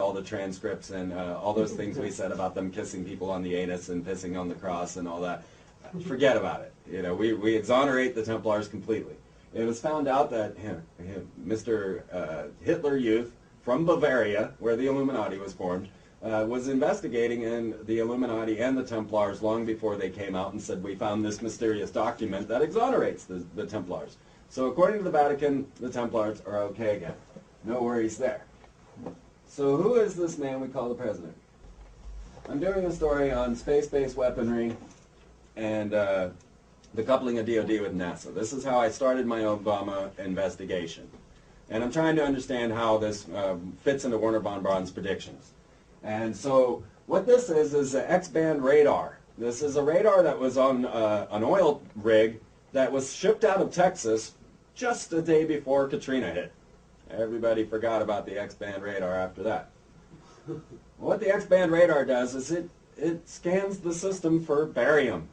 all the transcripts and all those things we said about them kissing people on the anus and pissing on the cross and all that. Forget about it. You know, we exonerate the Templars completely. It was found out that Mr. Hitler Youth from Bavaria, where the Illuminati was formed, was investigating in the Illuminati and the Templars long before they came out and said, we found this mysterious document that exonerates the Templars. So according to the Vatican, the Templars are okay again. No worries there. So who is this man we call the president? I'm doing a story on space-based weaponry and the coupling of DoD with NASA. This is how I started my Obama investigation. And I'm trying to understand how this fits into Werner von Braun's predictions. And so what this is an X-band radar. This is a radar that was on an oil rig that was shipped out of Texas just a day before Katrina hit. Everybody forgot about the X-band radar after that. What the X-band radar does is it scans the system for barium.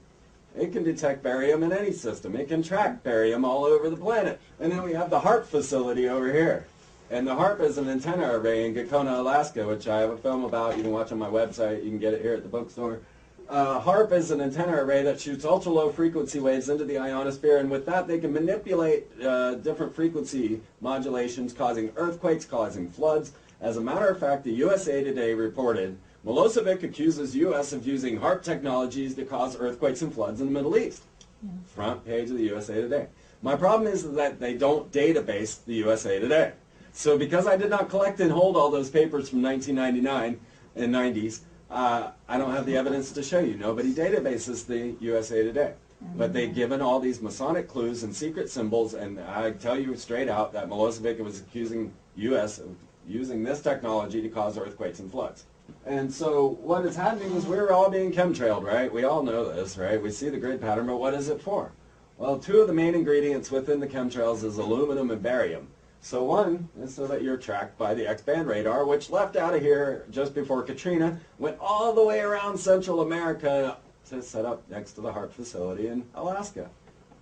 It can detect barium in any system. It can track barium all over the planet. And then we have the HAARP facility over here. And the HAARP is an antenna array in Gacona, Alaska, which I have a film about. You can watch on my website. You can get it here at the bookstore. HAARP is an antenna array that shoots ultra-low frequency waves into the ionosphere, and with that they can manipulate different frequency modulations, causing earthquakes, causing floods. As a matter of fact, the USA Today reported Milosevic accuses U.S. of using HAARP technologies to cause earthquakes and floods in the Middle East. Yeah. Front page of the USA Today. My problem is that they don't database the USA Today. So because I did not collect and hold all those papers from 1999 and 90s, I don't have the evidence to show you. Nobody databases the USA Today. But they've given all these Masonic clues and secret symbols, and I tell you straight out that Milosevic was accusing U.S. of using this technology to cause earthquakes and floods. And so what is happening is we're all being chemtrailed, right? We all know this, right? We see the grid pattern, but what is it for? Well, two of the main ingredients within the chemtrails is aluminum and barium. So one is so that you're tracked by the X-band radar, which left out of here just before Katrina, went all the way around Central America to set up next to the HAARP facility in Alaska,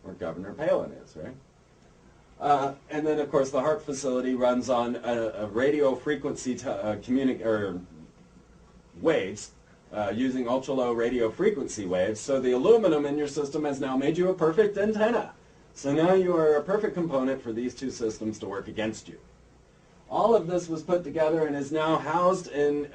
where Governor Palin is, right? And then, of course, the HAARP facility runs on a radio frequency waves, using ultra-low radio frequency waves. So the aluminum in your system has now made you a perfect antenna. So now you are a perfect component for these two systems to work against you. All of this was put together and is now housed in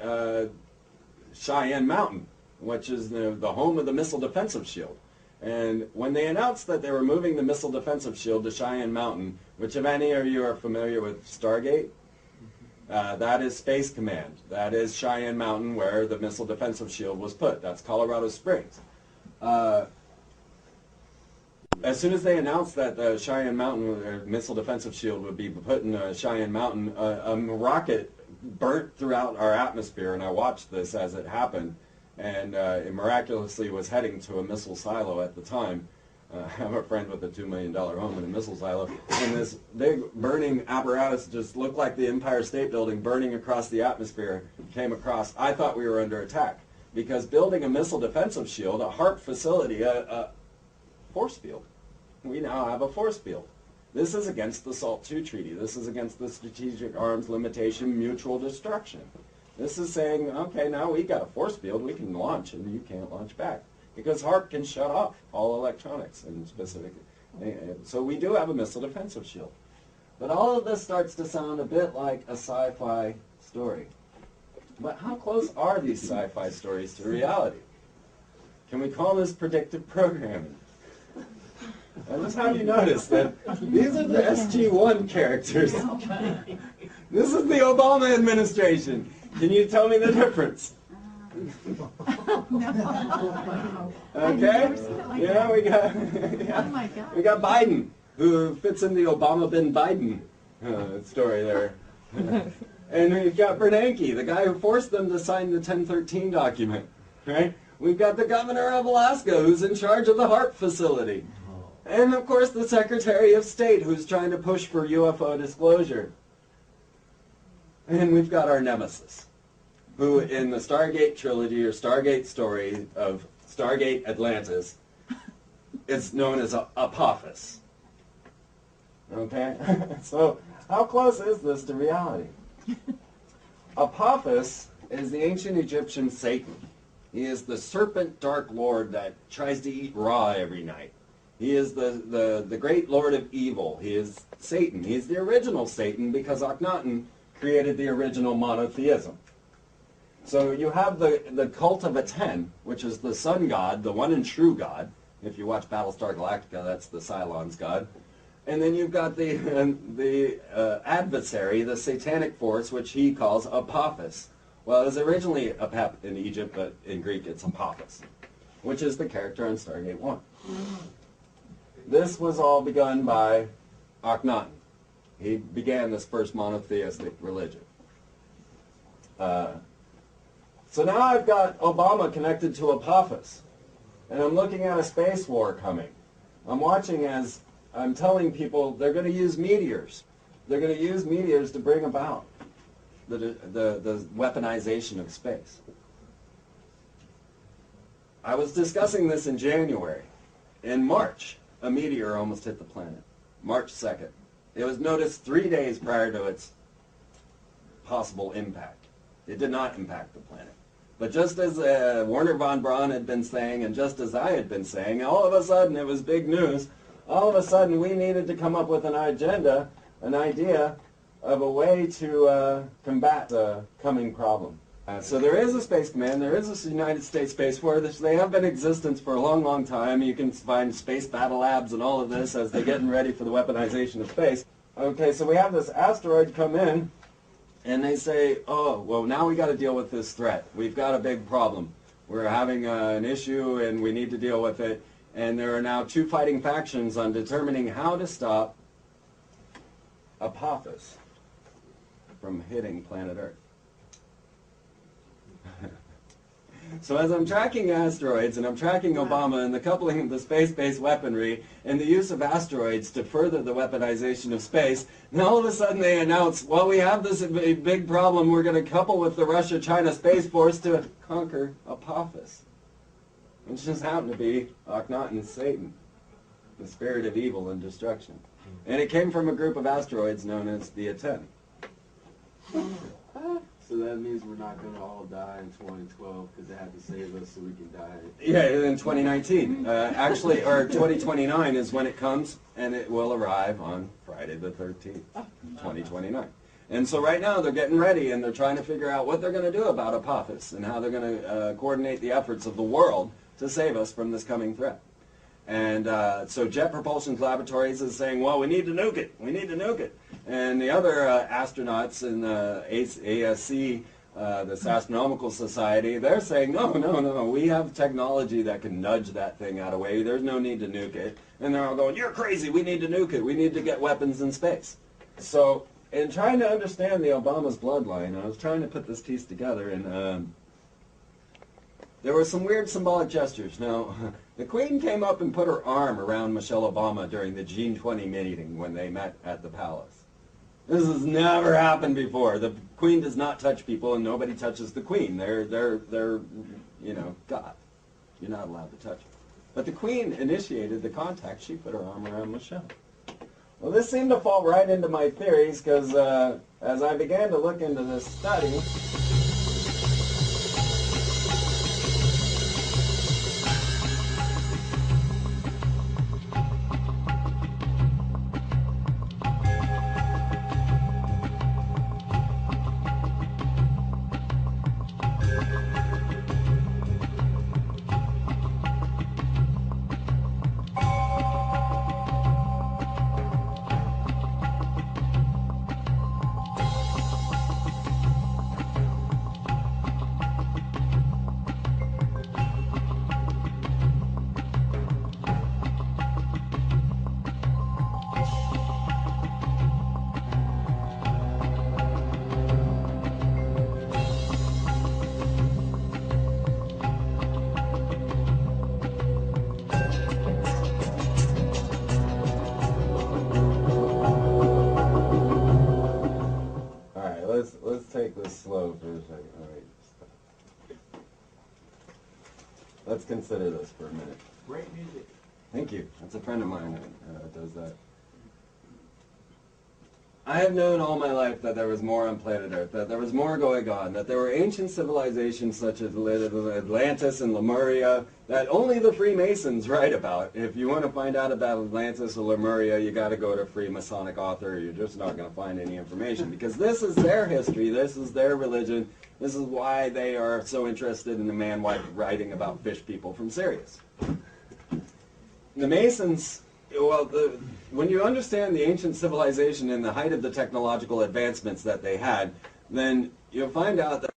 Cheyenne Mountain, which is the home of the Missile Defensive Shield. And when they announced that they were moving the Missile Defensive Shield to Cheyenne Mountain, which if any of you are familiar with Stargate, that is Space Command. That is Cheyenne Mountain where the Missile Defensive Shield was put. That's Colorado Springs. As soon as they announced that the Cheyenne Mountain Missile Defensive Shield would be put in Cheyenne Mountain, a rocket burnt throughout our atmosphere, and I watched this as it happened, and it miraculously was heading to a missile silo at the time. I have a friend with a $2 million home in a missile silo, and this big burning apparatus just looked like the Empire State Building burning across the atmosphere came across. I thought we were under attack, because building a missile defensive shield, a HAARP facility, a force field. We now have a force field. This is against the SALT II treaty. This is against the Strategic Arms Limitation Mutual Destruction. This is saying, okay, now we got a force field, we can launch, and you can't launch back. Because HAARP can shut off all electronics and specific. So we do have a missile defensive shield. But all of this starts to sound a bit like a sci-fi story. But how close are these sci-fi stories to reality? Can we call this predictive programming? And just have you notice that these are the SG-1 characters. This is the Obama administration. Can you tell me the difference? Okay? Yeah, we got Biden, who fits in the Obama bin Biden story there. And we've got Bernanke, the guy who forced them to sign the 1013 document. Right? We've got the governor of Alaska, who's in charge of the HAARP facility. And, of course, the Secretary of State, who's trying to push for UFO disclosure. And we've got our nemesis, who in the Stargate trilogy or Stargate story of Stargate Atlantis is known as Apophis. Okay? So how close is this to reality? Apophis is the ancient Egyptian Satan. He is the serpent dark lord that tries to eat raw every night. He is the great lord of evil. He is Satan. He is the original Satan because Akhenaten created the original monotheism. So you have the cult of Aten, which is the sun god, the one and true god. If you watch Battlestar Galactica, that's the Cylon's god. And then you've got the adversary, the satanic force, which he calls Apophis. Well, it was originally Apep in Egypt, but in Greek it's Apophis, which is the character on Stargate 1. This was all begun by Akhenaten. He began this first monotheistic religion. So now I've got Obama connected to Apophis, and I'm looking at a space war coming. I'm watching as I'm telling people they're going to use meteors. They're going to use meteors to bring about the weaponization of space. I was discussing this in January. In March, a meteor almost hit the planet. March 2nd. It was noticed 3 days prior to its possible impact. It did not impact the planet. But just as Werner von Braun had been saying, and just as I had been saying, all of a sudden it was big news. All of a sudden we needed to come up with an agenda, an idea of a way to combat the coming problem. So there is a Space Command, there is a United States Space Force. They have been in existence for a long, long time. You can find space battle labs and all of this as they're getting ready for the weaponization of space. Okay, so we have this asteroid come in, and they say, oh, well, now we got to deal with this threat. We've got a big problem. We're having an issue, and we need to deal with it. And there are now two fighting factions on determining how to stop Apophis from hitting planet Earth. So as I'm tracking asteroids, and I'm tracking Obama and the coupling of the space-based weaponry and the use of asteroids to further the weaponization of space, and all of a sudden they announce, well, we have this big problem we're going to couple with the Russia-China Space Force to conquer Apophis. Which just happened to be Akhenaten's Satan, the spirit of evil and destruction. And it came from a group of asteroids known as the Aten. So that means we're not going to all die in 2012 because they have to save us so we can die. Yeah, in 2019. Actually, or 2029 is when it comes, and it will arrive on Friday the 13th, 2029. And so right now they're getting ready, and they're trying to figure out what they're going to do about Apophis and how they're going to coordinate the efforts of the world to save us from this coming threat. And so Jet Propulsion Laboratories is saying, well, we need to nuke it. We need to nuke it. And the other astronauts in the ASC, this Astronomical Society, they're saying, no, no, no, we have technology that can nudge that thing out of the way. There's no need to nuke it. And they're all going, you're crazy. We need to nuke it. We need to get weapons in space. So in trying to understand the Obama's bloodline, I was trying to put this piece together, and there were some weird symbolic gestures. Now, the Queen came up and put her arm around Michelle Obama during the G20 meeting when they met at the palace. This has never happened before. The Queen does not touch people, and nobody touches the Queen. They're you know, God. You're not allowed to touch them. But the Queen initiated the contact. She put her arm around Michelle. Well, this seemed to fall right into my theories because as I began to look into this study, let's take this slow for a second. All right. Let's consider this for a minute. Great music. Thank you. That's a friend of mine that does that. I have known all my life that there was more on planet Earth, that there was more going on, that there were ancient civilizations such as Atlantis and Lemuria that only the Freemasons write about. If you want to find out about Atlantis or Lemuria, you got to go to a Freemasonic author. You're just not going to find any information because this is their history, this is their religion, this is why they are so interested in the man writing about fish people from Sirius. The Masons, well, when you understand the ancient civilization and the height of the technological advancements that they had, then you'll find out that